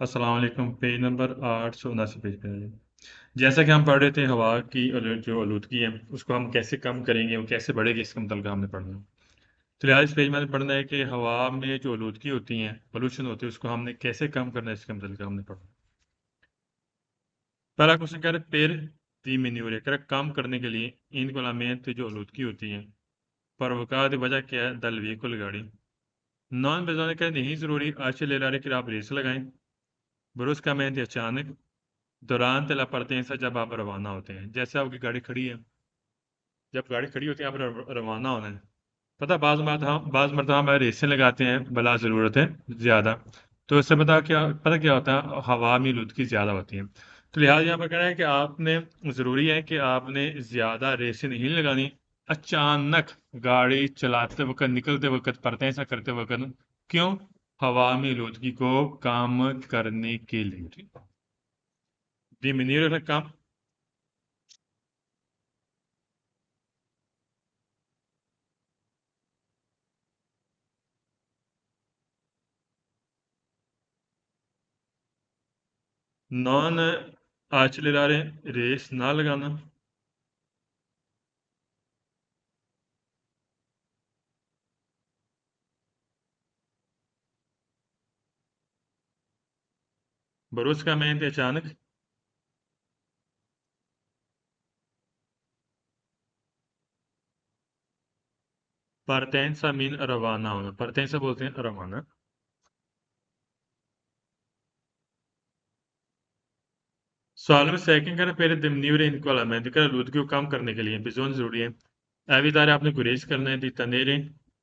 अस्सलाम वालेकुम। Page number 879 page पे है। जैसा कि हम पढ़ रहे थे हवा की जो आलूदगी है उसको हम कैसे कम करेंगे, वो कैसे बढ़ेगी, इसका मतलब हमने पढ़ना है। तो लिहाजा इस पेज में हमें पढ़ना है कि हवा में जो आलूदगी होती है, पोल्यूशन होती है, उसको हमने कैसे कम करना है, इसका मतलब हमने पढ़ना है। पहला क्वेश्चन कह रहे पेड़ दी कह रहे कम करने के लिए इन गुलामियत जो आलूदगी होती है परवकात वजह क्या है दल व्हीकल गाड़ी नॉन बेजाने का नहीं ज़रूरी आशे ले ला रहे कि आप रेस लगाएं बरुस का मेहनत अचानक दौरान तला पड़ते हैं सर जब आप रवाना होते हैं। जैसे आपकी गाड़ी खड़ी है, जब गाड़ी खड़ी होती है आप रवाना होना है। पता बाज़ मरतबा हम रेसें लगाते हैं बला ज़रूरत है ज़्यादा। तो इससे पता क्या होता है, हवा में लुदकी ज़्यादा होती है। तो लिहाजा यहाँ पर कह रहा है कि आपने ज़रूरी है कि आपने ज़्यादा रेसें नहीं लगानी अचानक गाड़ी चलाते वक्त, निकलते वक्त, परतें सा करते वक्त। क्यों? हवा में लुदकी को कम करने के लिए। ठीक है? जी मिनियर रखना काम। नॉन आचलेरारे रेस ना लगाना। बरूस का मेहनत अचानक परतेंसा मीन रवाना होना, परतेंसा बोलते हैं रवाना। सवाल में सेकंड कर पेरे दिमनीवरे इनको मैं दिक्कत लूट को कम करने के लिए बिजोन जरूरी है। अभी तारे आपने गुरेज करना है दी तनेरे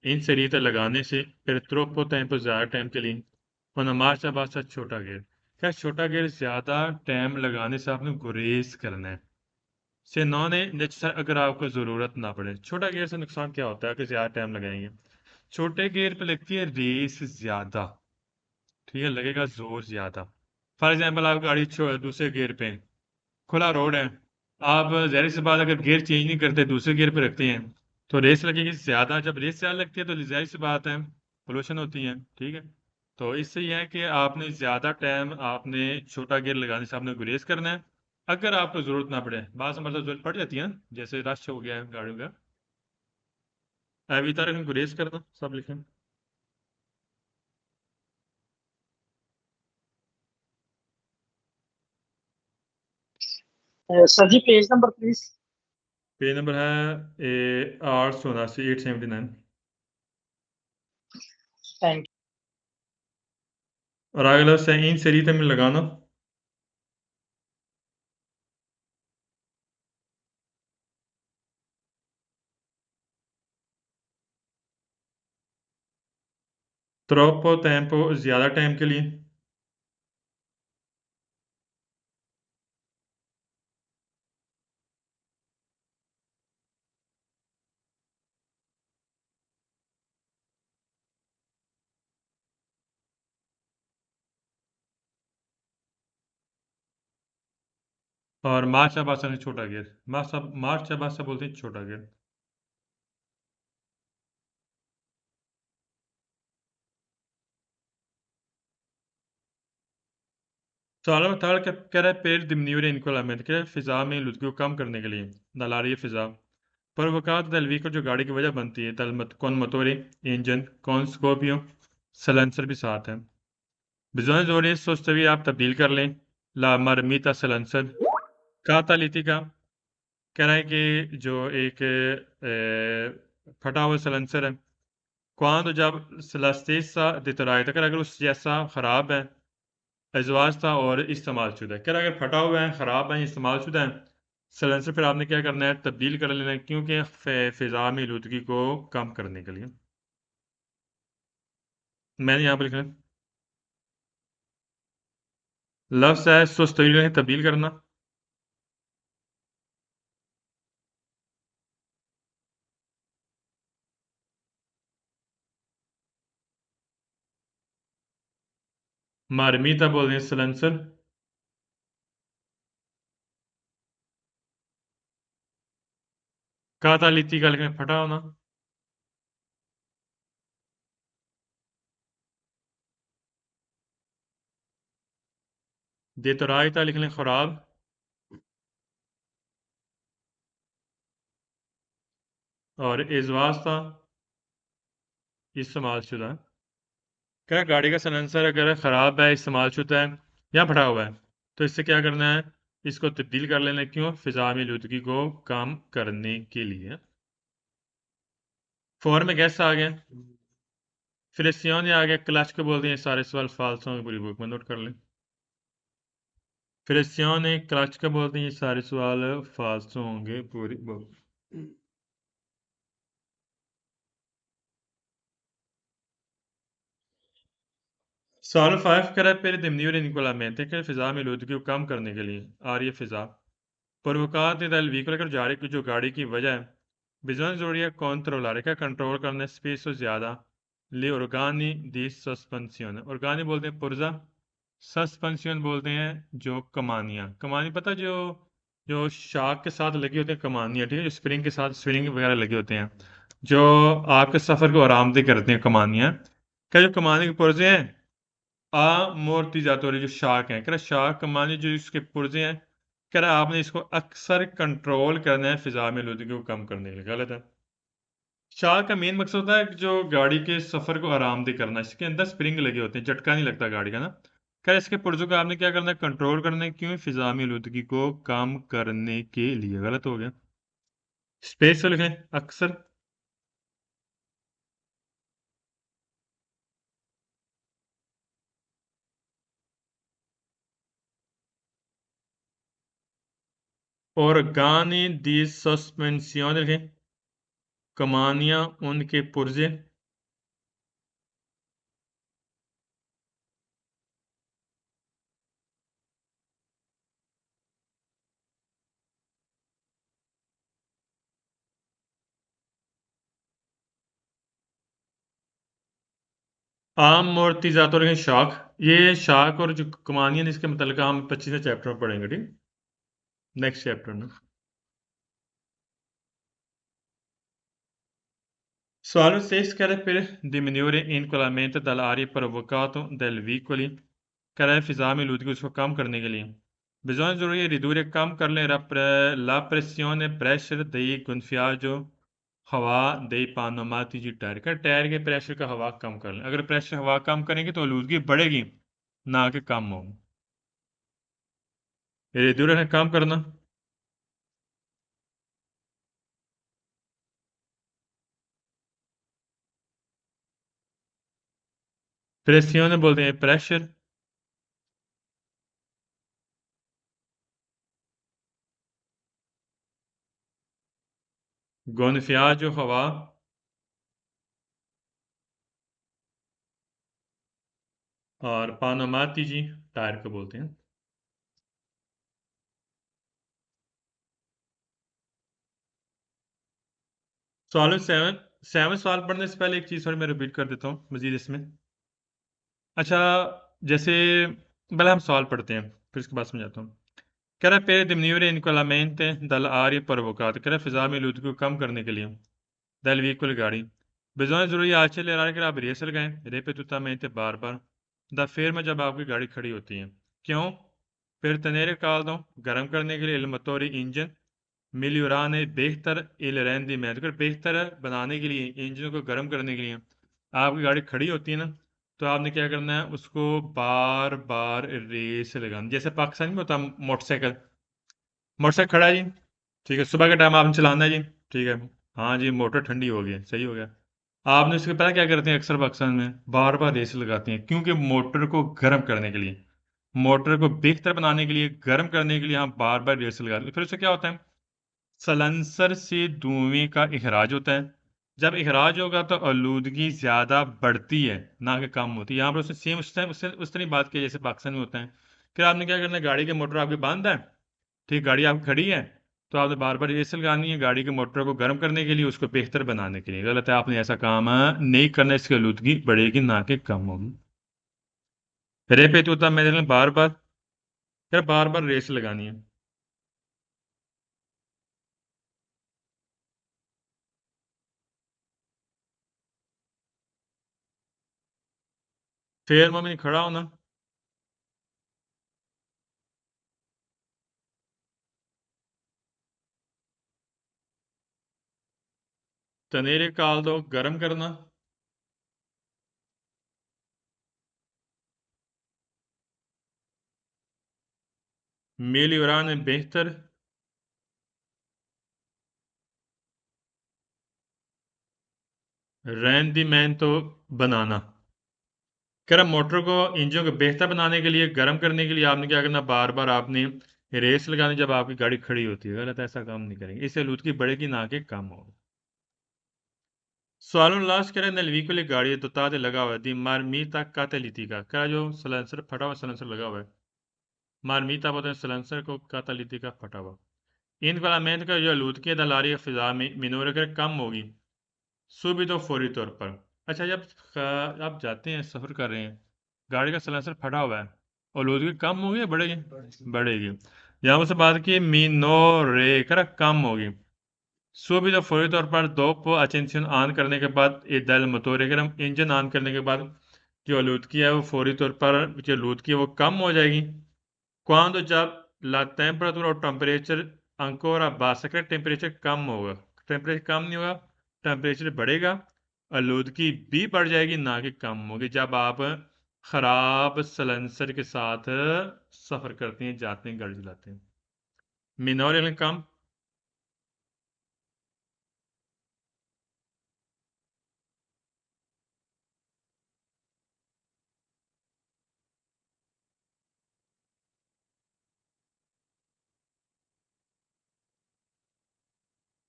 इन सरीता लगाने से फिर त्रोपो टाइम पर ज़्यादा टाइम के लिए वरना मार्चा बासा छोटा गेयर। क्या छोटा गेयर ज़्यादा टाइम लगाने से आपने गुरेज करना है से नॉन है नेचुरल अगर आपको ज़रूरत ना पड़े। छोटा गियर से नुकसान क्या होता है कि ज़्यादा टाइम लगाएंगे। छोटे गियर पे लगती है रेस ज़्यादा। ठीक है, लगेगा जोर ज़्यादा। फॉर एग्जाम्पल आप गाड़ी दूसरे गियर पे, खुला रोड है, आप जहरी सी बात अगर गियर चेंज नहीं करते दूसरे गियर पे रखते हैं तो रेस लगेगी ज़्यादा। जब रेस ज़्यादा लगती है तो जाहिर सी बात है पोल्यूशन होती है। ठीक है, तो इससे यह है कि आपने ज़्यादा टाइम आपने छोटा गियर लगाने से आपने गुरेज करना है। अगर आपको ज़रूरत ना पड़े, बाद में मतलब जरूरत पड़ जाती है ना, जैसे रश हो गया है गाड़ियों का, अभी तक गुरेज करना सब लिखें। Sir ji page number please. Page number है 879, 879। थैंक और अगला से इन सरीते में लगाना troppo tempo ज़्यादा टाइम के लिए। और मार्च अबासा ने छोटा गियर, मार्च अबासा बोलते हैं छोटा गियर। सवाल में थर्ड कह रहा है पेड़ दिमनीवरे इनकोलामेंट कह रहा है फिजा में लुदकी को कम करने के लिए दलारी फिजा पर वकात दलवी को जो गाड़ी की वजह बनती है दल मत कौन मोटोरे इंजन कौन स्कॉर्पियो सलेंसर भी साथ है। बिजोन जोड़े सोचते हुए आप तब्दील कर लें ला मरमीता सलेंसर काता लीती का कह रहा है कि जो एक फटा हुआ सलेंसर है क्वांto जब la stessa deteriorata कर अगर उस जैसा ख़राब है एजवाज था और इस्तेमाल शुदा है। कह रहा है अगर फटा हुआ है ख़राब है इस्तेमाल शुदा है सलेंसर फिर आपने क्या करना है तब्दील कर लेना है क्योंकि फ़िज़ा में आलूदगी को कम करने के लिए। मैंने यहाँ पर लिखा है लफ्ज़ है सुस्त तब्दील करना। मारमीता बोल रहे हैं सलेंसर कातालिती का लिखा है फटा होना। देतरायता लिख लें खराब, और इजवास्ता इस्तेमाल शुदा। क्या गाड़ी का सलेंसर अगर ख़राब है, इस्तेमाल शुदा है या फटा हुआ है, तो इससे क्या करना है, इसको तब्दील कर लेना। क्यों? फिजा में आलूदगी को कम करने के लिए। फोर में गैस आ गया, फ्रिक्शन आ गया, क्लच को बोलते हैं। सारे सवाल फाल्स होंगे, पूरी बुक में नोट कर लें। फ्रिक्शन क्लच को बोलते हैं, सारे सवाल फाल्स होंगे पूरी बुक। सवाल 5 कह रहा है per diminuire inequalmente che फिजा में आलूदगी को कम करने के लिए आ रही है फिजा प्रोवोकात दल व्हीकल कर जारी की जो गाड़ी की वजह है, bisogna जरूरी है controllare क्या कंट्रोल करना स्पेस से ज़्यादा ले organi di sospensione। organi बोलते हैं पुर्जा, सस्पेंशन बोलते हैं जो कमानियाँ। कमानी पता जो जो शाक के साथ लगी होती हैं कमानियाँ, ठीक है, जो स्प्रिंग के साथ स्प्रिंग वगैरह लगे होते हैं, जो आपके सफ़र को आरामदेह करते हैं कमानियाँ। क्या जो कमानी के पुर्जे हैं amortizzatori जो शार्क हैं, कह रहा शार्क कमानी जो इसके पुर्जे हैं, कह रहा आपने इसको अक्सर कंट्रोल करना है फिजा में आलूदगी को कम करने के लिए। गलत है। शार्क का मेन मकसद होता है कि जो गाड़ी के सफर को आरामदेह करना। इसके अंदर स्प्रिंग लगे होते हैं, झटका नहीं लगता गाड़ी का ना। कह रहा इसके पुर्जों को आपने क्या करना है, कंट्रोल करना है। क्यों? फिजा में आलूदगी को कम करने के लिए। गलत हो गया। स्पेस से लिखें अक्सर। और गाने दी सस्पेंसियोन लिखें, कमानियां उनके पुर्जे। आम मोर्तिजातों के शाख, ये शाख और जो कमानियन इसके मतलब हम 25वें चैप्टर में पढ़ेंगे, ठीक, नेक्स्ट चैप्टर में। Sualo 6 chiede per diminuire inquinamento dall'aria provocato dal veicoli, कह रहा है फिजा में आलूदगी उसको कम करने के लिए bisogna जरूरी है रिदूरे कम कर लें la pressione pressure dei gonfiaggio हवा दे पानोमाती जी टायर का टायर के प्रेशर का हवा कम कर लें। अगर प्रेशर हवा कम करेंगे तो आलूदगी बढ़ेगी, ना कि कम होगी। रिदूरे है कम करना। प्रेसियोने बोलते हैं प्रेशर। gonfiaggio हवा, और पानोमाती जी टायर को बोलते हैं। सवाल 7 7 सवाल पढ़ने से पहले एक चीज़ थोड़ी मैं रिपीट कर देता हूँ मजीद इसमें। अच्छा, जैसे पहले हम सवाल पढ़ते हैं, फिर उसके बाद समझाता हूँ। कह रहा है per diminuire inquinamento dall'aria provocato, कह रहा है फिजा में आलूदगी को कम करने के लिए dal veicolo गाड़ी bisogna जरूरी है आचल लगाने के लिए आप रेस लगाएं ripetutamente bar bar the fair में जब आपकी गाड़ी खड़ी होती है। क्यों? फिर तनेरे caldo गर्म करने के लिए il motore इंजन मिलियोरान है बेहतर इल रेंदीमेंट, अगर बेहतर बनाने के लिए इंजन को गर्म करने के लिए आपकी गाड़ी खड़ी होती है ना, तो आपने क्या करना है, उसको बार बार रेस लगाना। जैसे पाकिस्तान में होता है मोटरसाइकिल, मोटरसाइकिल खड़ा है जी, ठीक है, सुबह के टाइम आपने चलाना है जी, ठीक है, हाँ जी, मोटर ठंडी हो गई, सही हो गया। आपने उसके पहले क्या करते हैं, अक्सर पाकिस्तान में बार बार रेस लगाते हैं, क्योंकि मोटर को गर्म करने के लिए, मोटर को बेहतर बनाने के लिए, गर्म करने के लिए हम बार बार रेस लगाते हैं। फिर उससे क्या होता है, सलेंसर से धुएं का इखराज होता है। जब इखराज होगा तो आलूदगी ज़्यादा बढ़ती है, ना कि कम होती है। यहाँ पर उसने सेम उस टाइम उससे उस तरह बात की जैसे पाकिस्तान में होता है। फिर आपने क्या करना है, गाड़ी के मोटर आपके बंद है, ठीक, गाड़ी आपकी खड़ी है, तो आपने बार बार रेस लगानी है गाड़ी के मोटर को गर्म करने के लिए, उसको बेहतर बनाने के लिए। गलत है, आपने ऐसा काम नहीं करना, इसकी आलूदगी बढ़ेगी ना कि कम होगी। रेपेट होता है मैंने बार बार, फिर बार बार रेस लगानी है। फिर मम्मी खड़ा होना, tenere caldo गर्म करना, migliorare बेहतर, rendimento बनाना। कह रहा मोटर को इंजन को बेहतर बनाने के लिए, गर्म करने के लिए आपने क्या करना, बार बार आपने रेस लगानी जब आपकी गाड़ी खड़ी होती है। गलत, ऐसा काम नहीं करेंगे, इससे आलूदगी बढ़ेगी ना कि कम होगा। Solo las que nel vicolo गाड़ी dotate लगा हुआ है दी मार्मिता catalítica का जो सलेंसर फटा हुआ सलेंसर लगा हुआ है, मार्मिता बोलते हैं सलेंसर को, catalítica फटा हुआ। इन फिलामेंट का जो आलूदगी है दलारी फिजा में मिनोर अगर कम होगी सुबह तो फौरी तौर पर। अच्छा, जब आप जाते हैं सफ़र कर रहे हैं, गाड़ी का सलेंसर फटा हुआ है, आलूदगी कम होगी या बढ़ेगी? बढ़ेगी। यहाँ से बात की मिनोरे कर कम होगी। सुबह फौरी तौर पर दोप अटेंशन ऑन करने के बाद ये दल मोटोर अगर हम इंजन ऑन करने के बाद जो आलूदगी है वो फौरी तौर पर जो आलूदगी है वो कम हो जाएगी। क्वांतो जब ला टेम्परेचर और टेम्परेचर ancora bassa का टेम्परेचर कम होगा, टेम्परेचर कम नहीं होगा, टेम्परेचर बढ़ेगा, आलूदगी भी बढ़ जाएगी ना कि कम होगी जब आप खराब सलेंसर के साथ सफ़र करते हैं, जाते हैं, गाड़ी चलाते हैं। मिनोर कम,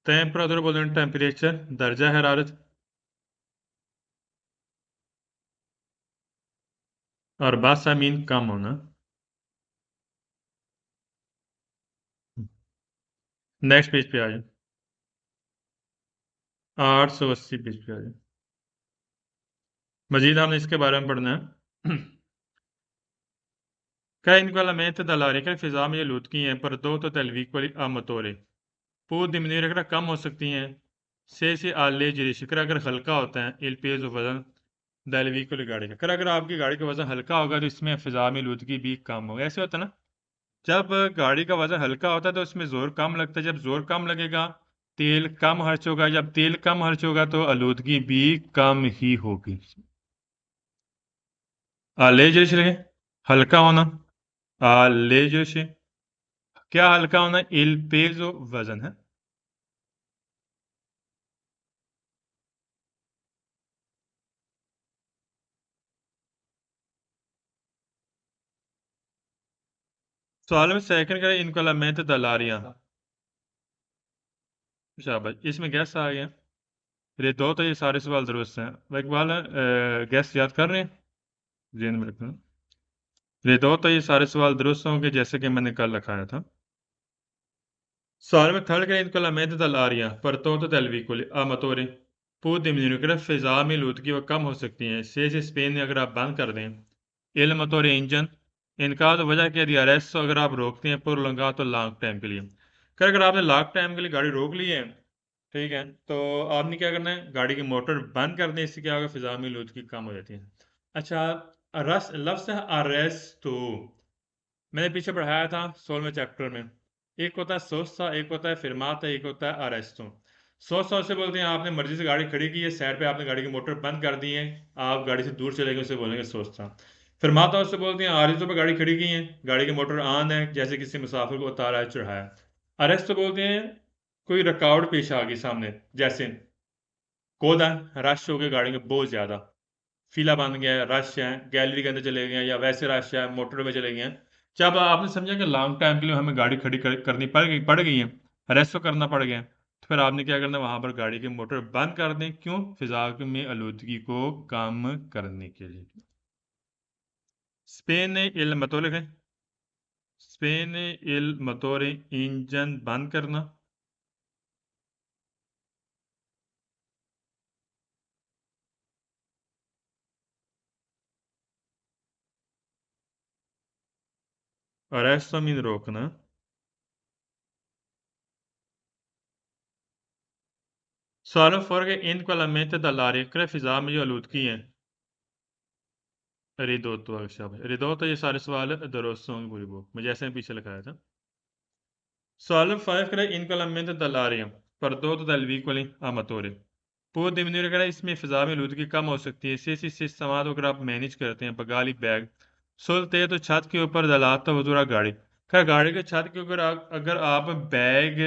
टेम्परेचर बोलते हैं टेम्परेचर, दर्जा हरारत, और बासा मीन कम होना। नेक्स्ट पेज पे आ जाए, 880 पेज पे आ जाए। मजीद हमने इसके बारे में पढ़ना है। Che inquinamento dall'aria che फिजा में ये लुदकी हैं पर दो तो तलवीक आमतोरे पूरी दमिनीर अगर कम हो सकती हैं से आले जरी शिकर अगर हल्का होता है इल पेज वजन दलवीक वाली गाड़ी का अगर आपकी गाड़ी का वजन हल्का होगा तो इसमें फिजा में लुदकी भी कम होगा। ऐसे होता है ना, जब गाड़ी का वजन हल्का होता है तो उसमें जोर कम लगता है, जब जोर कम लगेगा तेल कम खर्च होगा, जब तेल कम खर्च होगा तो आलूदगी भी कम ही होगी। आले जैसे लगे हल्का होना, आले जैसे क्या हल्का होना, इल पेजो वजन है। सवाल में सेकंड करें इनको लमेंट दलारियां, शाबाश, इसमें गैस आ गया। ये दो तो ये सारे सवाल दुरुस्त हैं। वह इकबाल गैस याद कर रहे हैं, जेन में रखना। ये दो तो ये सारे सवाल दुरुस्त होंगे जैसे कि मैंने कल रखाया था। सवाल में थर्ड करें इनको लमेंट दलारियां पर तो तलवी को आमतोरे पूरी दिमिनुकर फिजा में लूदगी वो कम हो सकती हैं से स्पेन में अगर आप बंद कर दें इल मतोरे इंजन इनका तो वजह क्या दिया रेस्ट अगर आप रोकते हैं पुर लंगा तो लॉन्ग टाइम के लिए। अगर आपने लॉन्ग टाइम के लिए गाड़ी रोक ली है, ठीक है, तो आपने क्या करना है, गाड़ी की मोटर बंद कर दें, इससे क्या होगा, फिजा में लूदगी कम हो जाती है। अच्छा, रस लफ्ज़ है अरेस्टो, मैंने पीछे पढ़ाया था 16वें चैप्टर में। एक होता है सोस्ता, एक होता है फिरमाता, एक होता है अरेस्टो। सोस्ता उसे बोलते हैं आपने मर्जी से गाड़ी खड़ी की है, साइड पे आपने गाड़ी की मोटर बंद कर दी है, आप गाड़ी से दूर चले गए, उसे बोलेंगे सोस्ता। फिरमाता उसे बोलते हैं आरिज़ों पर गाड़ी खड़ी की है, गाड़ी की मोटर ऑन है, जैसे किसी मुसाफिर को उतारा है, चढ़ाया। अरेस्ट बोलते हैं कोई रुकावट पेश आ गई सामने, जैसे कोदा रश हो गया गाड़ी में बहुत ज़्यादा, फीला बन गया है, रश है, गैलरी के अंदर चले गए हैं, या वैसे रश है मोटर में चले गए हैं। जब आपने समझा कि लॉन्ग टाइम के लिए हमें गाड़ी खड़ी करनी पड़ गई है, रेस्ट तो करना पड़ गया है, तो फिर आपने क्या करना है, वहां पर गाड़ी की मोटर बंद कर दें। क्यों? फिजा में आलूदगी को कम करने के लिए। स्पेन ने इल मतोले है, स्पेन ने इल मतोरे इंजन बंद करना, और ऐसा मीन रोकना। सवालों फर्क इन क्वालमेंट दलारे फिजा में जो आलूदगी है रिदोतो, अच्छा भाई रिदोतो, ये सारे सवाल दुरुस्त होंगे पूरी बुक में जैसे मैं पीछे लिखाया था। सवाल 5 करें इनकलमेंट दलारियम पर दो तो दलवी को amatore पुर diminuire करा इसमें फिजा में आलूदगी कम हो सकती है ऐसे इस्तेमाल को अगर आप मैनेज करते हैं बगाली बैग सोलते हैं तो छत के ऊपर दलाता हुजूरा गाड़ी खैर गाड़ी के छत के ऊपर अगर आप बैग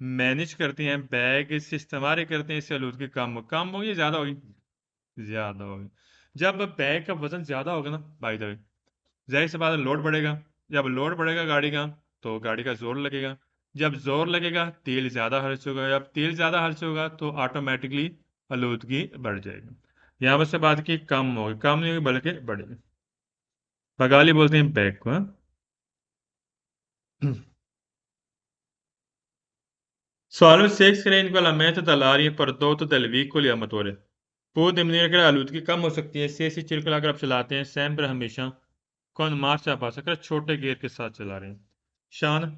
मैनेज करते हैं बैग से इस्तेमाल करते हैं इससे आलूदगी कम होगी ज़्यादा होगी ज़्यादा होगी जब बैग का वजन ज़्यादा होगा ना बाय द वे जाहिर सी बात है लोड बढ़ेगा जब लोड बढ़ेगा गाड़ी का तो गाड़ी का जोर लगेगा जब जोर लगेगा तेल ज़्यादा खर्च होगा जब तेल ज़्यादा खर्च होगा तो ऑटोमेटिकली आलूदगी बढ़ जाएगी यहाँ पर से बात की कम होगी कम नहीं होगी बल्कि बढ़ेगी बगाली बोलते हैं बैग को हाँ? Solo il sex in quella meta dall'aria prodotto dal veicoli a motore può diminuire आलूदगी कम हो सकती है ऐसी ऐसी चिरकुला अगर आप चलाते हैं sempre हमेशा कौन मार्च आप आ सकते छोटे गियर के साथ चला रहे हैं शान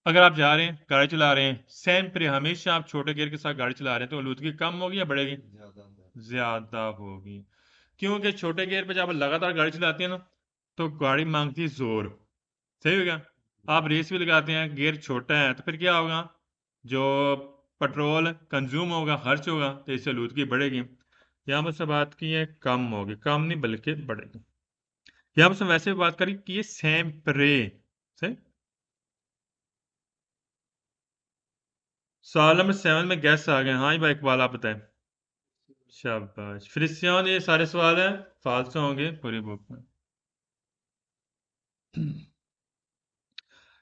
अगर आप जा रहे हैं गाड़ी चला रहे हैं sempre हमेशा आप छोटे गियर के साथ गाड़ी चला रहे हैं तो आलूदगी कम होगी या बढ़ेगी ज्यादा होगी क्योंकि छोटे गियर पे जब आप लगातार गाड़ी चलाते हैं ना तो गाड़ी मांगती है जोर सही होगा आप रेस भी लगाते हैं गियर छोटा है तो फिर क्या होगा जो पेट्रोल कंज्यूम होगा खर्च होगा तो इससे आलूदगी बढ़ेगी यहाँ पर से बात की है कम होगी कम नहीं बल्कि बढ़ेगी यहाँ पर से वैसे भी बात करी कि ये सेम्प्रे सही सवाल नंबर 7 में गेस्ट आ गए हाँ जी भाई इकबाल आप बताएं शाबाश फ्रिस्टियान ये सारे सवाल हैं फालतू होंगे पूरी बुक में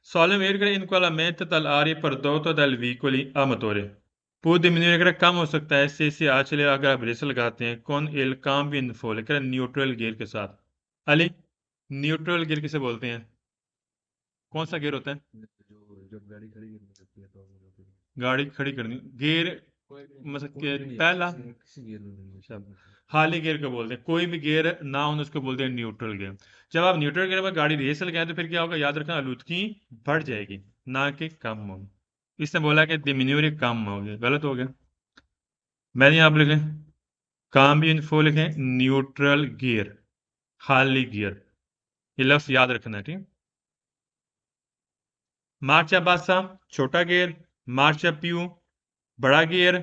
Solamente in quella mente dall'aria prodotto dal veicoli a motore può diminuire कम हो सकता है ऐसे ऐसे आचले अगर आप रेस लगाते हैं कौन एल काम भी इन्फोल कर न्यूट्रल गियर के साथ अली न्यूट्रल गियर किसे बोलते हैं कौन सा गियर होता है गाड़ी खड़ी करनी गियर मतलब पहला हाली गियर को बोलते हैं कोई भी गियर ना हो उसको बोलते हैं न्यूट्रल गियर जब आप न्यूट्रल गियर में गाड़ी रेस लगाए तो फिर क्या होगा याद रखना आलूदगी बढ़ जाएगी ना कि कम होगी इसने बोला कि डिमिन्यूरी कम होगी गलत हो गया मैंने आप लिखे काम भी इन्फो लिखे न्यूट्रल गियर हाली गियर ये लफ्ज याद रखना है ठीक मार्चा बासा छोटा गियर मार्चा प्यू बड़ा गियर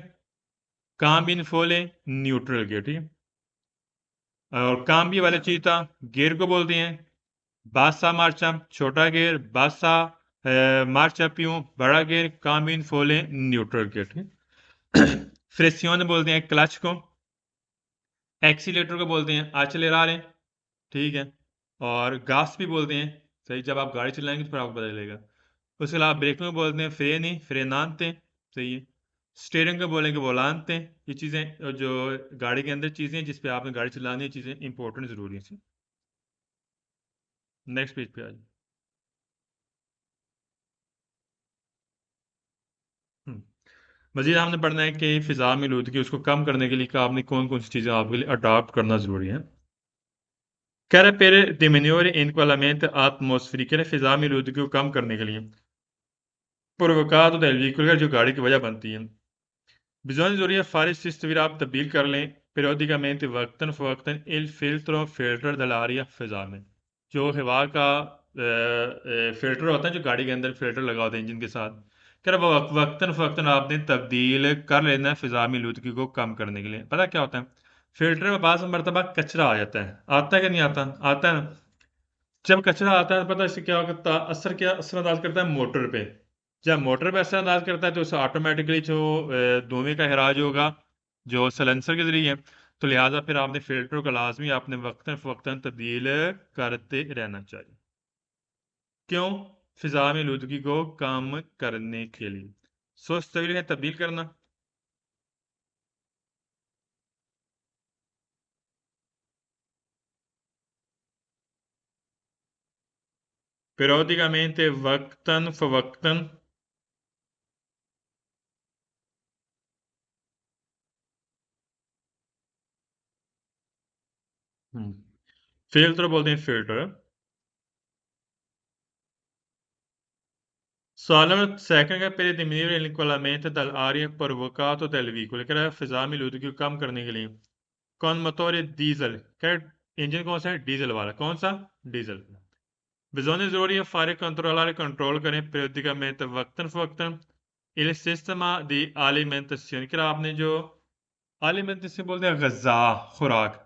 काम इन्फोले न्यूट्रल गियर ठीक है और काम भी वाले चीज था गियर को बोलते हैं बासा मार्चा छोटा गियर बासा मार्चा प्यू बड़ा गियर काम इन्फोले न्यूट्रल गियर ठीक फ्रेसियोन बोलते हैं क्लच को एक्सीलेटर को बोलते हैं आचलेरारे ठीक है और गास भी बोलते हैं सही जब आप गाड़ी चलाएंगे तो फिर आपको पता चलेगा उसके अलावा ब्रेकिंग को बोलते हैं फ्रेनी फ्रेनानते सही है स्टीयरिंग को बोलेंगे वोलानते ये चीज़ें जो गाड़ी के अंदर चीज़ें जिस पे आपने गाड़ी चलानी है चीज़ें इंपॉर्टेंट ज़रूरी है नेक्स्ट पेज पे आ जाए मजीद हमने पढ़ना है कि फिजा में आलूदगी उसको कम करने के लिए कि आपने कौन कौन सी चीज़ें आपके लिए अडॉप्ट करना ज़रूरी है कह रहे पेरे डिमिन्योर इनक्वालामेंट आत्मोस्फेरिक फिजा में आलूदगी को कम करने के लिए प्रोवोकातो del vehicolo जो गाड़ी की वजह बनती है Bisogna ज़रूरी है फारिश से तस्वीर आप तब्दील कर लें periodicamente वक्तन फ़वक्तन il filtro फिल्टर दलारिया फिजा में जो हवा का फिल्टर होता है जो गाड़ी के अंदर फिल्टर लगा होता है इंजन के साथ क्या वो वक्तन फ़वक्तन आपने तब्दील कर लेना है फिजा में आलूदगी को कम करने के लिए पता क्या होता है फिल्टर में बाज़ मरतबा कचरा आ जाता है आता है कि नहीं आता आता है ना जब कचरा आता है तो पता है इससे क्या होता है क्या असरअंदाज करता है मोटर पे जब मोटर पे असरअंदाज करता है तो उससे ऑटोमेटिकली जो धुएं का खराज होगा जो सलेंसर के जरिए तो लिहाजा फिर आपने फिल्टर को लाजमी आपने वक्तन फ़वक्तन तब्दील करते रहना चाहिए क्यों फिजा में आलूदगी को कम करने के लिए सोच तब्दील करना periodicamente वक्तन फ़वक्तन फिल्टर बोलते हैं फिल्टर Solomon second का पहले diminuire l'inquinamento dall'aria provocato dal veicolo che era फिजा में आलूदगी को कम करने के लिए कौन मोटर डीजल क्या इंजन कौन सा है डीजल वाला कौन सा डीजल bisogna ज़रूरी है fare controllare कंट्रोल करें periodicamente वक्तन फ़वक्तन il sistema di alimentazione क्या आपने जो आलिमंत से बोलते हैं गज़ा, खुराक।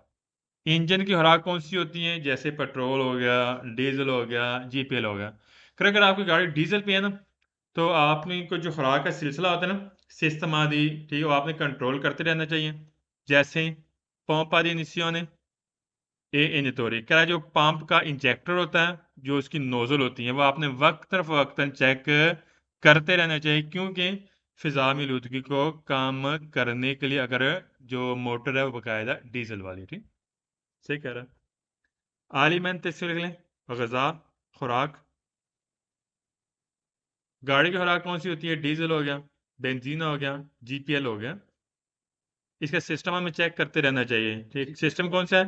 इंजन की खुराक कौन सी होती है? जैसे पेट्रोल हो गया, डीजल हो गया, जीपीएल हो गया। फिर अगर आपकी गाड़ी डीजल पे है ना, तो आपने को जो खुराक का सिलसिला होता है ना, सिस्टम आदि, ठीक है, वो आपने कंट्रोल करते रहना चाहिए। जैसे पंप आदि इनिशियोने ए इनिटोरी क्या, जो पंप का इंजेक्टर होता है, जो उसकी नोजल होती है, वो आपने वक्तन चेक करते रहना चाहिए, क्योंकि फिजा में आलूदगी को कम करने के लिए, अगर जो मोटर है वो बकायदा डीजल वाली, ठीक, सही कह रहा है। आलिमन तस्वीर लिख लें, गज़ा, खुराक। गाड़ी की खुराक कौन सी होती है? डीजल हो गया, बेंजीन हो गया, जीपीएल हो गया। इसका सिस्टम हमें चेक करते रहना चाहिए, ठीक। सिस्टम कौन सा है?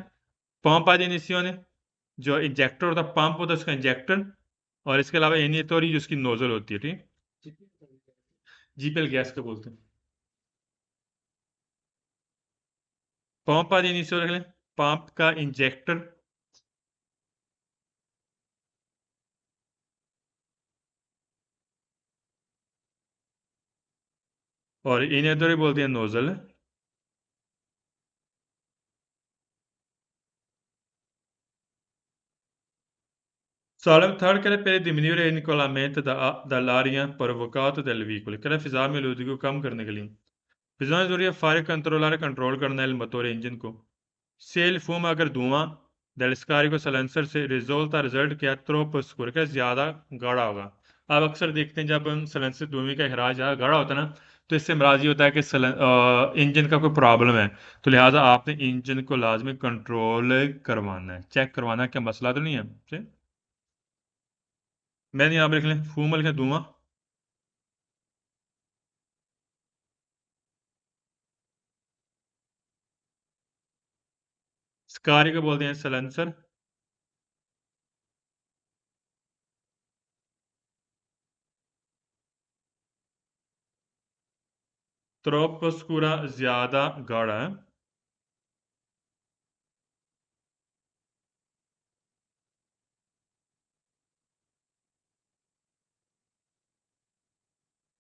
पंप आदि इनिशियोने, जो इंजेक्टर होता है, पंप होता है उसका इंजेक्टर, और इसके अलावा एनियतोरी जो उसकी नोजल होती है, ठीक। जीपीएल गैस का बोलते हैं। पंप आदि इनिशियो रख लें, पंप का इंजेक्टर, और एनियतोरी बोलते हैं nozzle. Salem tarkele per diminuire incollamento dall'aria provocato dal veicolo, che la फिजा में आलूदगी को कम करने के लिए फिजा जरूरी है फायर कंट्रोलर कंट्रोल करना है मोटर इंजन को। सेल फूम अगर धुआं दलस्कारी को सलेंसर से रिजल्ट क्या ट्रोप स्कोर क्या ज़्यादा गाढ़ा होगा। आप अक्सर देखते हैं जब सलेंसर धुएं का खराज ज़्यादा गाढ़ा होता है ना, तो इससे मराज ये होता है कि इंजन का कोई प्रॉब्लम है। तो लिहाजा आपने इंजन को लाजमी कंट्रोल करवाना है, चेक करवाना है, क्या मसला तो नहीं है, ठीक? मैंने यहाँ पे लिख लें फूम लिखें धुआं, स्कारी को बोलते हैं सलेंसर, त्रोपोस्कुरा ज़्यादा गाढ़ा है।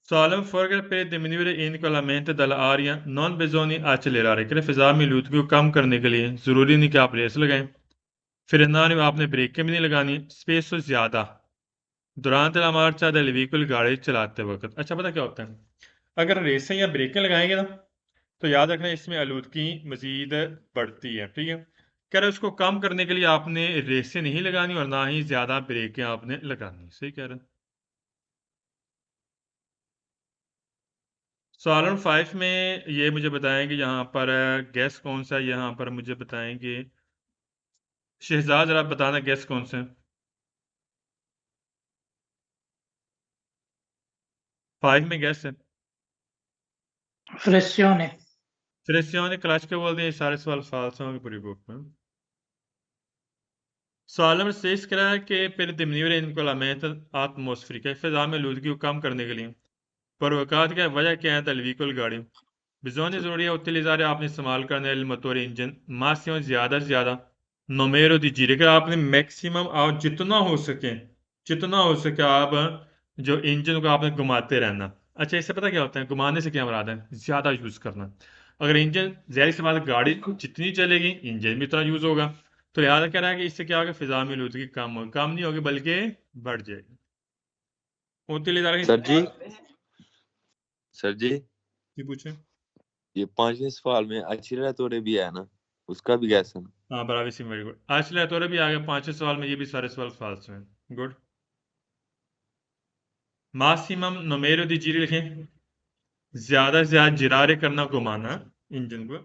Salem forget per diminuire incollamento dall'aria non bisogna accelerare कि फिजा में आलूदगी को कम करने के लिए ज़रूरी नहीं कि आप रेस लगाएं। फिर ना ही आपने ब्रेकें भी नहीं लगानी, स्पेस तो ज़्यादा durante la marcia del veicolo गाड़ी चलाते वक्त। अच्छा, पता क्या होता है, अगर रेसें या ब्रेकें लगाएंगे ना, तो याद रखना इसमें आलूदगी मजीद बढ़ती है, ठीक है। कह रहे उसको कम करने के लिए आपने रेसें नहीं लगानी और ना ही ज़्यादा ब्रेकें आपने लगानी, सही कह रहे हैं। सॉलन 5 में ये मुझे बताएंगे यहाँ पर गैस कौन सा है, यहाँ पर मुझे बताएंगे शहजाद, जरा बताना गैस कौन सा है। 5 में गैस है Flessione. फ्रेसियोन क्लच के बोलते हैं, ये सारे सवाल फालतू की पूरी बुक में। सॉलम से इस कह है कि per diminuire inquinamento atmosferico फिजा में आलूदगी को कम करने के लिए प्रोवोकात क्या वजह क्या है तलवीकुल गाड़ी बिजोन ज़रूरी है utilizzare आपने इस्तेमाल करने वाले मोटर इंजन मासियों ज़्यादा से ज़्यादा नोमेरो दी जीरे कि आपने मैक्सिमम और जितना हो सके आप जो इंजन को आपने घुमाते रहना। अच्छा, इससे पता क्या होता है, घुमाने से क्या मुराद है? ज़्यादा यूज़ करना। अगर इंजन ज़ाहिर सी बात है, गाड़ी जितनी चलेगी इंजन भी उतना यूज़ होगा। तो लिहाजा कह रहा है कि इससे क्या होगा, फिजा में आलूदगी कम नहीं होगी बल्कि बढ़ जाएगी। utilizzare सर जी, सर जी, की पूछे। ये 5वें सवाल में अक्षरा तोड़े भी है ना, उसका भी गैस है ना? हाँ, बराबर सी, वेरी गुड। आज तो भी आ गया 5वें सवाल में, ये भी सारे सवाल फाल्स हैं। गुड। मासिमम नोमेरो दी जीरी लिखें, ज्यादा से ज्यादा जिरारे करना, घुमाना इंजन को।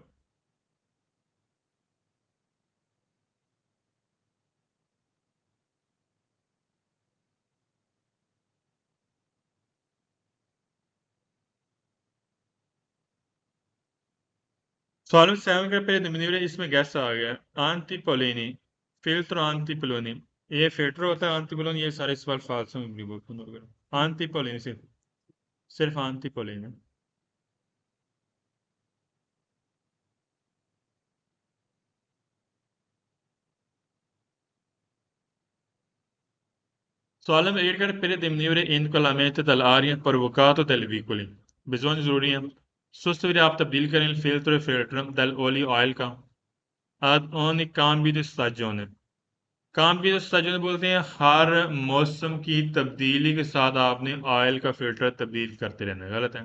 सॉल्व 7 का पहले डिमिन्यूरे इसमें गैस आ गया, आंटीपोलिनी, फिल्टर आंटीपोलिनी। ये फिल्टर होता है आंटीपोलिन, ये सारे सवाल फाल्स हैं। आंटीपोलिनी सिर्फ आंटीपोलिनी। Solemn Edgar per diminuire incollamento dall'aria provocato dal veicoli. Bisogna ज़रूरी है। sostituire आप तब्दील करें il filtro e filtro dell'olio oil का ad ogni cambio di stagione काम की जो stagione बोलते हैं हर मौसम की तब्दीली के साथ आपने ऑयल का फिल्टर तब्दील करते रहना है। गलत है।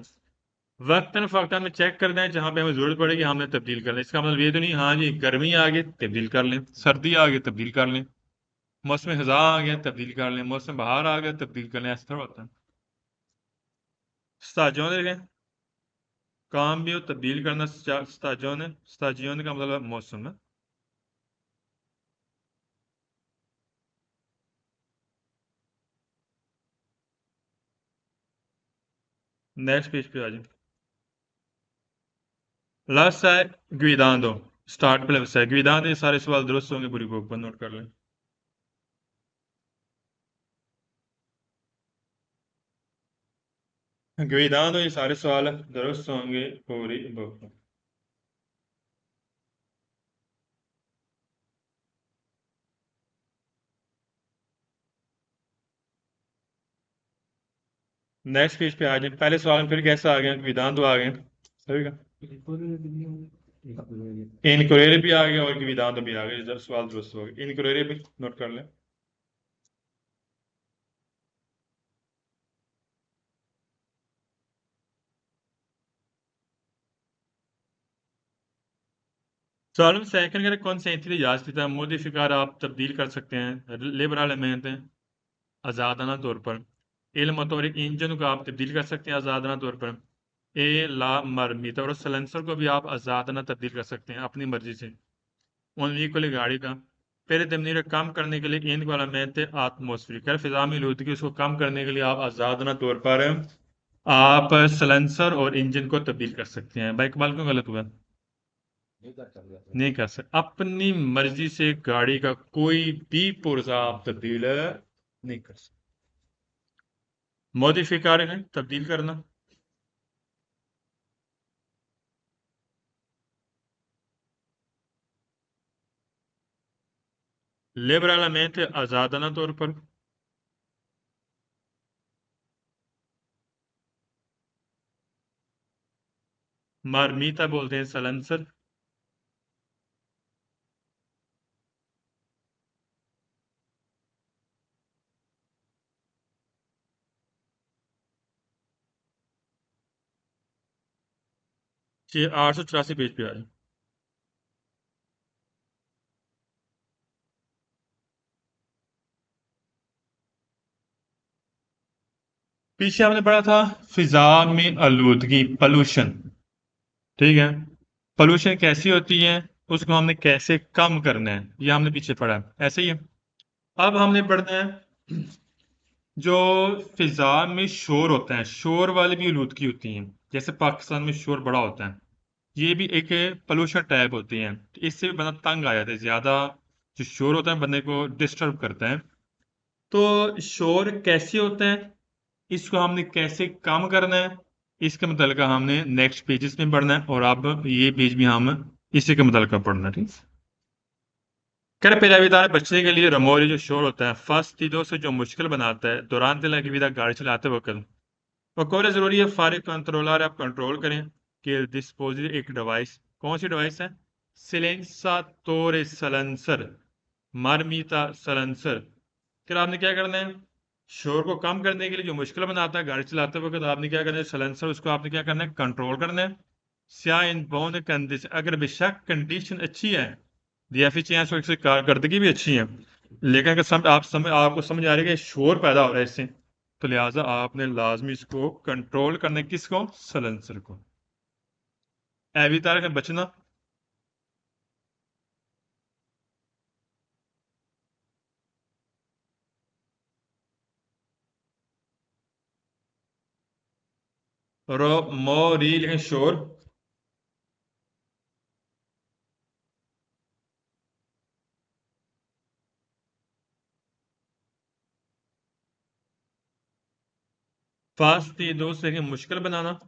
वक्तन फ़वक्तन में चेक कर दें जहां पे हमें जरूरत पड़ेगी हमने तब्दील कर लें। इसका मतलब ये तो नहीं हाँ जी गर्मी आ गई तब्दील कर लें, सर्दी आ गई तब्दील कर लें, मौसम खज़ां आ गया तब्दील कर लें, मौसम बहार आ गया तब्दील कर लें, ऐसा थोड़ा होता है। स्टाजियोन देखें काम भी हो तब्दील करना स्टाजियोन स्टाजियोन का मतलब मौसम है। नेक्स्ट पेज पे आ जाए। लास्ट है गुइदांडो स्टार्ट प्लस है गुइदांडो ये सारे सवाल दुरुस्त होंगे पूरी बुक पर नोट कर लें। गुइदांडो ये सारे सवाल दुरुस्त होंगे पूरी बुक पर। नेक्स्ट पेज पे आ जाए। पहले सवाल में फिर कैसे आ गए गुइदांडो आ गए सभी का इनक्वायरी भी आ गया और गुइदांडो भी आ गए इधर सवाल दुरुस्त हो गए। इनक्वायरी भी नोट कर लें। सवाल सेकंड करें कौन सी थी याजपिता मodificare आप तब्दील कर सकते हैं liberalmente आज़ादाना तौर पर il motore इंजन को आप तब्दील कर सकते हैं आज़ादाना तौर पर ए ला मरमीता और सलेंसर को भी आप आज़ादाना तब्दील कर सकते हैं अपनी मर्जी से उन व्हीकल गाड़ी का पहले तमनीर कम करने के लिए इन वाला थे आत्मोस्फियर फिजा में लूदगी उसको कम करने के लिए आप आज़ादाना तौर पर आप सलेंसर और इंजन को तब्दील कर सकते हैं। भाई इकबाल क्यों गलत हुआ? नहीं कर सकते अपनी मर्जी से गाड़ी का कोई भी पुर्जा आप तब्दील नहीं कर सकते। मॉडिफिकार है तब्दील करना। लिबरलmente आजादाना तौर पर मारमीता बोलते हैं सलेंसर ये 884 पेज पे आ जाए। पीछे हमने पढ़ा था फिजा में आलूदगी पॉल्यूशन। ठीक है पॉल्यूशन कैसी होती है उसको हमने कैसे कम करना है ये हमने पीछे पढ़ा है ऐसे ही है। अब हमने पढ़ना है जो फिजा में शोर होता है शोर वाली भी आलूदगी होती है जैसे पाकिस्तान में शोर बड़ा होता है ये भी एक पोल्यूशन टाइप होती है तो इससे भी बंदा तंग आ जाता है ज्यादा जो शोर होता है बंदे को डिस्टर्ब करता है। तो शोर कैसे होता है इसको हमने कैसे कम करना है इसके मतलब का हमने नेक्स्ट पेजेस में पढ़ना है और अब ये पेज भी हम इसी के मतलब का पढ़ना है। ठीक कर पेराविदार बचने के लिए रमोरी जो शोर होता है फर्स्ट चीजों से जो मुश्किल बनाता है दौरान तिला की विदा गाड़ी चलाते वक्त वकोर जरूरी है फारिग कंट्रोलर आप कंट्रोल करें कि डिस्पोजिट एक डिवाइस कौन सी डिवाइस है सिलेंसातोरे सलेंसर मारमीता सलेंसर। फिर आपने क्या करना है शोर को कम करने के लिए जो मुश्किल बनाता है गाड़ी चलाते वक्त आपने क्या करना है सलेंसर उसको आपने क्या करना है कंट्रोल करना है। स्या इन बोन कंडीशन अगर बेशक कंडीशन अच्छी है दी एफिशिएंसी उसकी कारकर्दगी भी अच्छी है लेकिन अगर आपको समझ आ रही है कि शोर पैदा हो रहा है इससे तो लिहाजा आपने लाजमी इसको कंट्रोल करना है किसको सलेंसर को। एवी तार का बचना रो मोरी लेकिन शोर फास्ट थी दोस्त लेकिन मुश्किल बनाना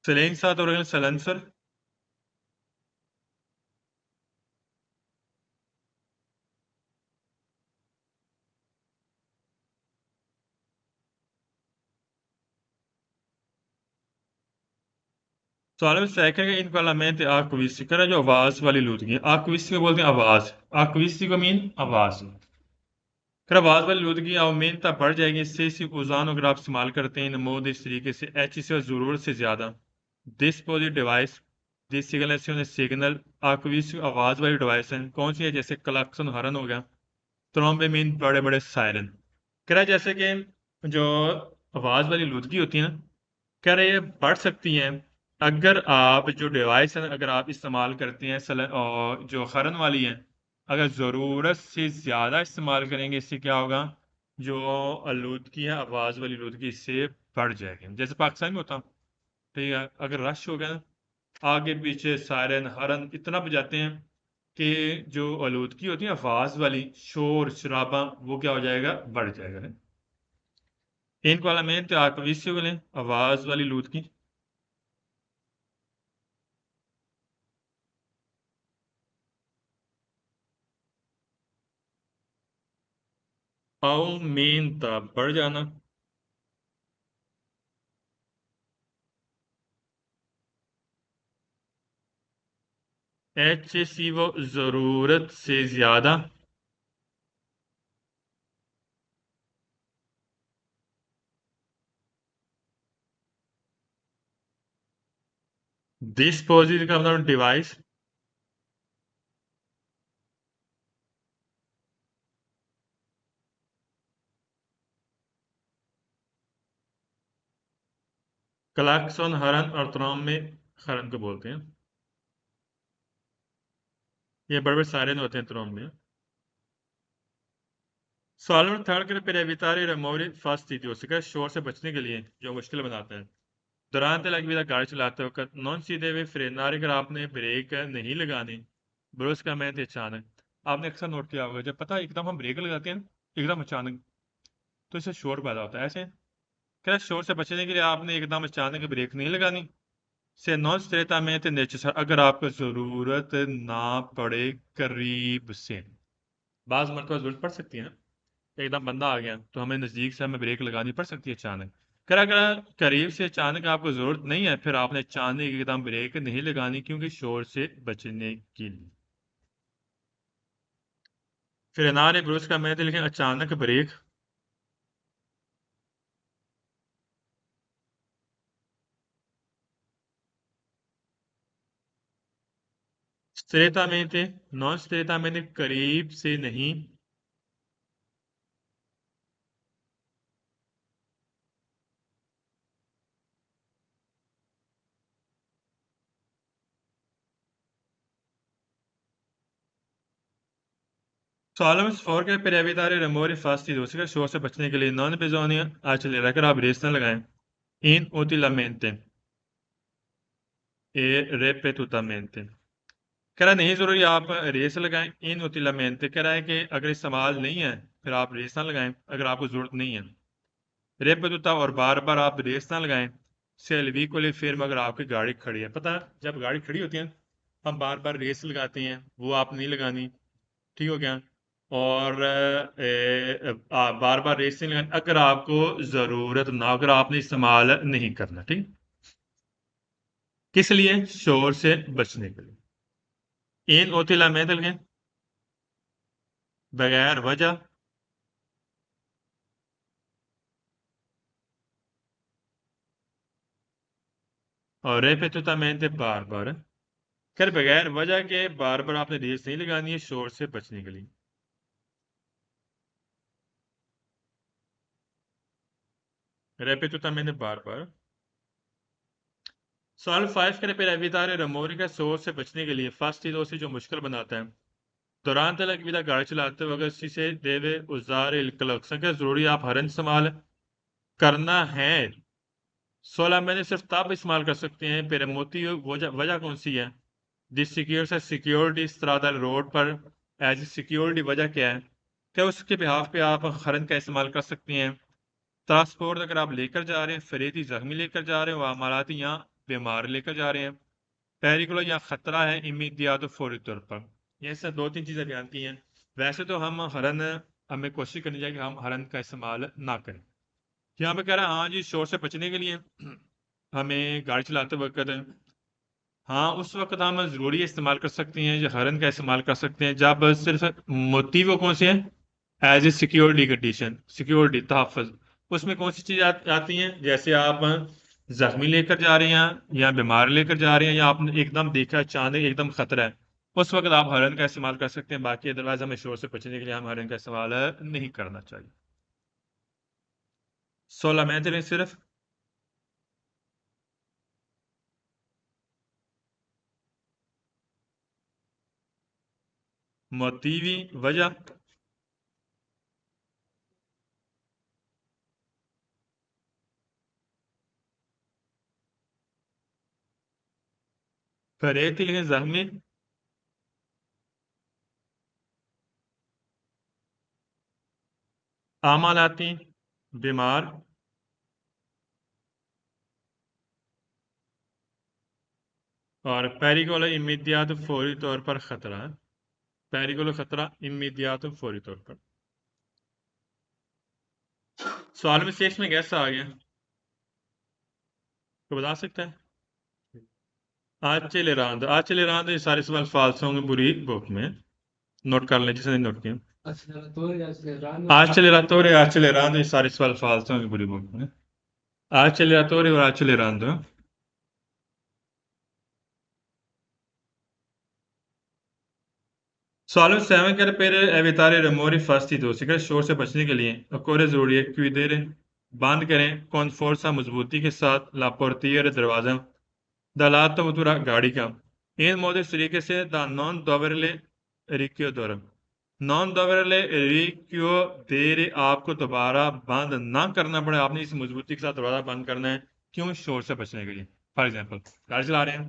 Silenza oder Silencer. सवाल second in quell'mente acquisti करा जो आवाज वाली लूदगी acquisti को बोलते हैं आवाज acquisti को मीन आवाज फिर आवाज वाली लूदगी अवमेनता बढ़ जाएगी इससे इसी उजान अगर आप इस्तेमाल करते हैं नमोद इस तरीके से एच से ज़रूरत से ज़्यादा this पोजिट device this signal acquisti आवाज वाली डिवाइस है कौन सी है जैसे क्लक्सन हॉर्न हो गया ट्रम्बे मीन बड़े बड़े सायरन कह रहा है जैसे कि जो आवाज वाली लूदगी होती है ना कह रहे ये बढ़ सकती हैं अगर आप जो डिवाइस है अगर आप इस्तेमाल करते हैं और जो हरन वाली है अगर ज़रूरत से ज़्यादा इस्तेमाल करेंगे इससे क्या होगा जो आलूदगी है आवाज़ वाली आलूदगी इससे बढ़ जाएगी जैसे पाकिस्तान में होता ठीक है अगर रश हो गया ना आगे पीछे सायरन हरन इतना बजाते हैं कि जो आलूदगी होती है आवाज़ वाली शोर शराबा वो क्या हो जाएगा बढ़ जाएगा इनको वाला आवाज़ वाली आलूदगी aumenta बढ़ जाना excessivo ज़रूरत से ज़्यादा dispositivo का मतलब डिवाइस क्लैक्सन हरन और ट्रॉम में हरन को बोलते हैं ये बड़े बड़े सायरन होते हैं ट्रॉम में सॉल्वर थर्ड के per evitare rumori fastidiosi का शोर से बचने के लिए जो मुश्किल बनाता है durante la guida गाड़ी चलाते वक्त non si deve frenare अगर आपने ब्रेक नहीं लगानी bruscamente अचानक आपने अक्सर नोट किया होगा जब पता है एकदम हम ब्रेक लगाते हैं एकदम अचानक तो इससे शोर पैदा होता है ऐसे क्या शोर से बचने के लिए आपने एकदम अचानक ब्रेक नहीं लगानी से नॉन स्ट्रेटamente necessario अगर आपको ज़रूरत ना पड़े करीब से बाज़ मरतबा ज़रूरत पड़ सकती है ना एकदम बंदा आ गया तो हमें नज़दीक से हमें ब्रेक लगानी पड़ सकती है अचानक अगर करीब से अचानक आपको ज़रूरत नहीं है फिर आपने अचानक एकदम ब्रेक नहीं लगानी क्योंकि शोर से बचने के लिए फिर अनार ब्रूस का मैं लिखें अचानक ब्रेक स्ट्रेटamente नॉन स्ट्रेटamente करीब से नहीं Solomon forca per evitare rumori fastidiosi का शोर से बचने के लिए non bisogna accelerare अगर आप रेस न लगाएं inutilmente e ripetutamente कह रहा है नहीं जरूरी आप रेस लगाएं inutilmente कह रहा है कि अगर इस्तेमाल नहीं है फिर आप रेस ना लगाएं अगर आपको जरूरत नहीं है रेपेतुता और बार बार आप रेस ना लगाएं सेल्वी को ले फिर अगर आपकी गाड़ी खड़ी है पता है जब गाड़ी खड़ी होती है हम बार बार रेस लगाते हैं वो आप नहीं लगानी ठीक हो गया और बार बार रेस नहीं लगानी अगर आपको जरूरत ना अगर आपने इस्तेमाल नहीं करना ठीक किस लिए शोर से बचने के लिए इन ओतिला में दल गए बगैर वजह और रेपेतुतामेंटे बार बार खैर बगैर वजह के बार बार आपने रेस नहीं लगानी है शोर से बचने के लिए रेपेतुतामेंटे बार बार सॉल्व 5 के per evitare rumori का शोर से बचने के लिए fastidiosi जो मुश्किल बनाता है durante la guida गाड़ी चलाते वक्त si se deve usare il clacson का जरूरी आप हॉर्न इस्तेमाल करना है 16 मैंने सिर्फ तब इस्तेमाल कर सकते हैं per motivo वजह कौन सी है जिस सिक्योर से सिक्योरिटी स्ट्रादा रोड पर एज सिक्योरिटी वजह क्या है क्या उसके बिहाफ पे आप हॉर्न का इस्तेमाल कर सकते हैं ट्रांसपोर्ट अगर आप लेकर जा रहे हैं फरेती जख्मी लेकर जा रहे हो अमाराती यहाँ बीमार लेकर जा रहे हैं। पेरिकुलो या खतरा है इमीडियात फौरी तौर पर। ये सब 2-3 चीज़ें बयान की हैं। वैसे तो हमें कोशिश करनी चाहिए कि हम हरन का इस्तेमाल ना करें। यहाँ पे कह रहा है हाँ जी शोर से बचने के लिए हमें गाड़ी चलाते वक्त हाँ उस वक्त हम ज़रूरी इस्तेमाल कर सकते हैं या हरन का इस्तेमाल कर सकते हैं जब सिर्फ मोटिव कौन से हैं as a security condition, security तहफ़्फ़ुज़। उसमें कौन सी चीज़ आती हैं, जैसे आप जख्मी लेकर जा रहे हैं या बीमार लेकर जा रहे हैं या आपने एकदम देखा अचानक एकदम खतरा है, उस वक्त आप हरन का इस्तेमाल कर सकते हैं। बाकी अदरवाइज हमें शोर से बचने के लिए हम हरन का इस्तेमाल नहीं करना चाहिए। 16 मैच रहे सिर्फ। मोतीवी वजह फरेक थी लेकिन जख्मी आमालाती बीमार और पेरिकोलो इमीडियात फौरी तौर पर खतरा है। पेरिकोलो खतरा इमीडियात फौरी तौर पर। सवाल में 6 में कैसा आ गया तो बता सकता है? आचलेरांद ये सारे सवाल फाल्स होंगे पूरी बुक में, नोट कर लें जिसने नोट किया। आचलेरांद ये सारे सवाल फाल्स होंगे पूरी बुक में। आचलेरातोरे और आचलेरांद Solo saben che per evitare rumori fastidiosi के शोर से बचने के लिए अकोरे जरूरी है क्विडेरे बंद करें कौन फोर्सा मजबूती के साथ ला portiere दरवाजा दलातो मुतुरा गाड़ी का इन मोदे तरीके से दा नॉन दोवरले रिक्यो दोरम नॉन दोवरले रिक्यो देरे आपको दोबारा बंद ना करना पड़े। आपने इस मजबूती के साथ दरवाजा बंद करना है, क्यों? शोर से बचने के लिए। फॉर एग्जाम्पल गाड़ी चला रहे हैं,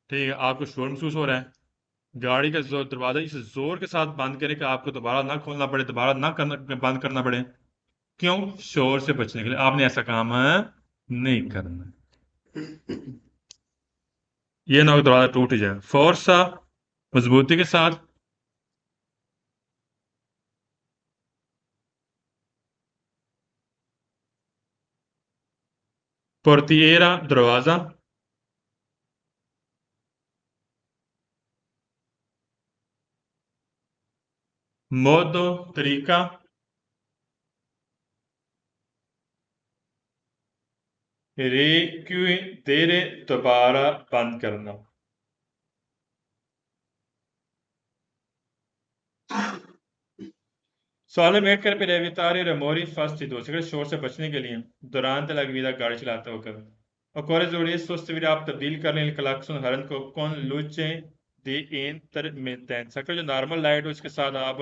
ठीक है, आपको शोर महसूस हो रहा है, गाड़ी का दरवाजा इस जोर के साथ बंद करें कि आपको दोबारा ना खोलना पड़े, दोबारा ना करना बंद करना पड़े, क्यों? शोर से बचने के लिए। आपने ऐसा काम नहीं करना। ये ना हो दरवाजा टूट जाए। फोर्सा मजबूती के साथ पोर्तिएरा दरवाजा मोदो तरीका रेक्विदेरे दोबारा बंद करना। Solamente per evitare rumori fastidiosi che शोर से बचने के लिए durante la guida गाड़ी चलाते होकर occorre जरूरी sostituire आप तब्दील कर लें क्लक्सन हॉर्न को con luce di intermittenza जो नॉर्मल लाइट हो उसके साथ आप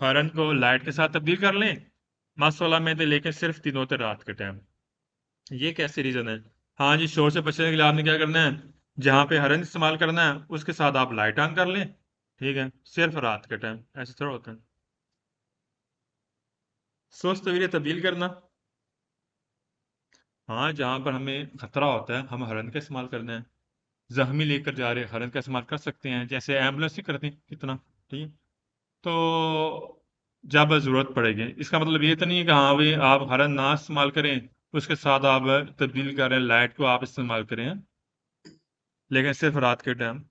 हॉर्न को लाइट के साथ तब्दील कर लें। मासोला में दे लेकिन सिर्फ दिनों तक रात के टाइम। ये कैसे रीजन है? हाँ जी, शोर से बचने के लिए आपने क्या करना है, जहाँ पे हॉर्न इस्तेमाल करना है उसके साथ आप लाइट ऑन कर लें, ठीक है, सिर्फ रात के टाइम। ऐसे थोड़ा होता है। सोच तवीरे तब्दील करना, हाँ जहाँ पर हमें खतरा होता है हम हॉर्न का इस्तेमाल करना है। जख्मी लेकर जा रहे हैं हॉर्न का इस्तेमाल कर सकते हैं, जैसे एम्बुलेंस ही करते हैं कितना, ठीक है। तो जब ज़रूरत पड़ेगी, इसका मतलब ये तो नहीं है कि हाँ भाई आप हॉर्न ना इस्तेमाल करें उसके साथ आप तब्दील करें लाइट को आप इस्तेमाल करें, लेकिन सिर्फ रात के टाइम।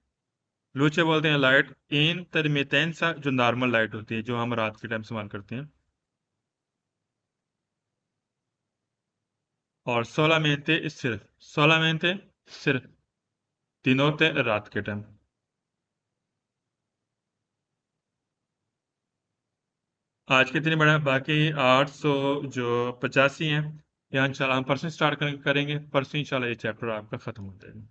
लूचे बोलते हैं लाइट इंटरमिटेंसा जो नॉर्मल लाइट होती है जो हम रात के टाइम इस्तेमाल करते हैं। और सोलामेंटे सिर्फ दिनों ते रात के टाइम। आज के दिन बड़ा बाकी 800 जो 85 हैं, यहाँ इंशाल्लाह हम परसों स्टार्ट करेंगे। परसों इंशाल्लाह ये चैप्टर आपका ख़त्म हो जाएगा।